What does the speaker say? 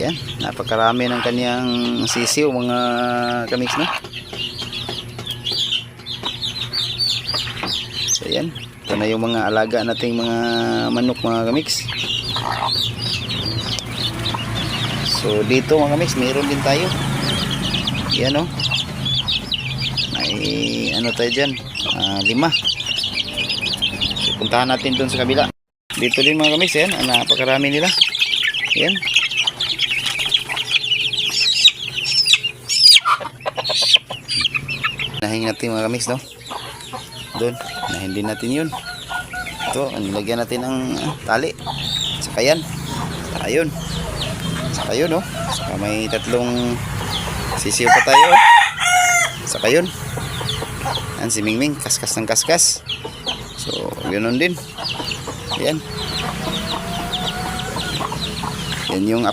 Yan, napakarami ng kaniyang sisiw mga kamiks, no? So yan, ito na yung mga alaga nating mga manok mga kamiks. So dito mga kamiks, mayroon din tayo. Yan, no? May ano tayo dyan, 5. So puntahan natin dun sa kabila. Dito din mga kamiks, yan, napakarami nila. Yan. Nahin natin mga kamiks, no? Doon, nahin din natin yun. Ito, nilagyan natin ng tali. Saka yan. Saka yun. Saka yun, no? Saka may 3 sisiw pa tayo, oh. Saka yun. Yan si Mingming, kaskas ng kaskas. So, ganoon din. Yan. Yan yung